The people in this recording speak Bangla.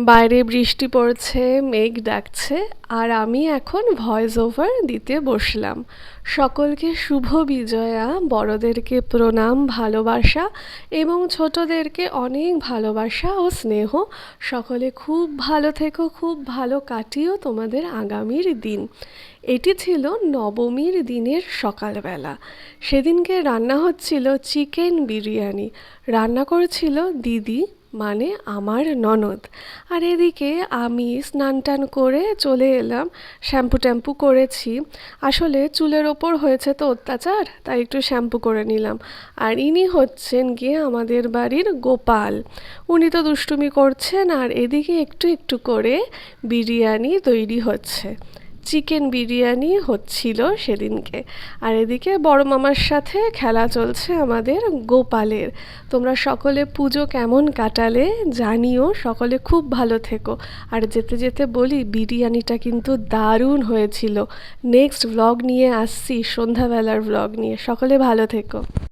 বাইরে বৃষ্টি পড়ছে, মেঘ ডাকছে, আর আমি এখন ভয়েস ওভার দিতে বসলাম। সকলকে শুভ বিজয়া, বড়দেরকে প্রণাম, ভালোবাসা এবং ছোটদেরকে অনেক ভালোবাসা ও স্নেহ। সকলে খুব ভালো থেকো, খুব ভালো কাটিও তোমাদের আগামীর দিন। এটি ছিল নবমীর দিনের সকালবেলা। সেদিনকে রান্না হচ্ছিল চিকেন বিরিয়ানি। রান্না করেছিল দিদি, মানে আমার ননদ। আর এদিকে আমি স্নান টান করে চলে এলাম, শ্যাম্পু ট্যাম্পু করেছি। আসলে চুলের ওপর হয়েছে তো অত্যাচার, তাই একটু শ্যাম্পু করে নিলাম। আর ইনি হচ্ছেন গিয়ে আমাদের বাড়ির গোপাল। উনি তো দুষ্টুমি করছেন, আর এদিকে একটু একটু করে বিরিয়ানি তৈরি হচ্ছে। চিকেন বিরিয়ানি হচ্ছিল সেদিনকে। আর এদিকে বড় মামার সাথে খেলা চলছে আমাদের গোপালের। তোমরা সকলে পুজো কেমন কাটালে জানিও, সকলে খুব ভালো থেকো। আর যেতে যেতে বলি, বিরিয়ানিটা কিন্তু দারুণ হয়েছিল। নেক্সট ভ্লগ নিয়ে আসছি, সন্ধ্যাবেলার ভ্লগ নিয়ে। সকলে ভালো থেকো।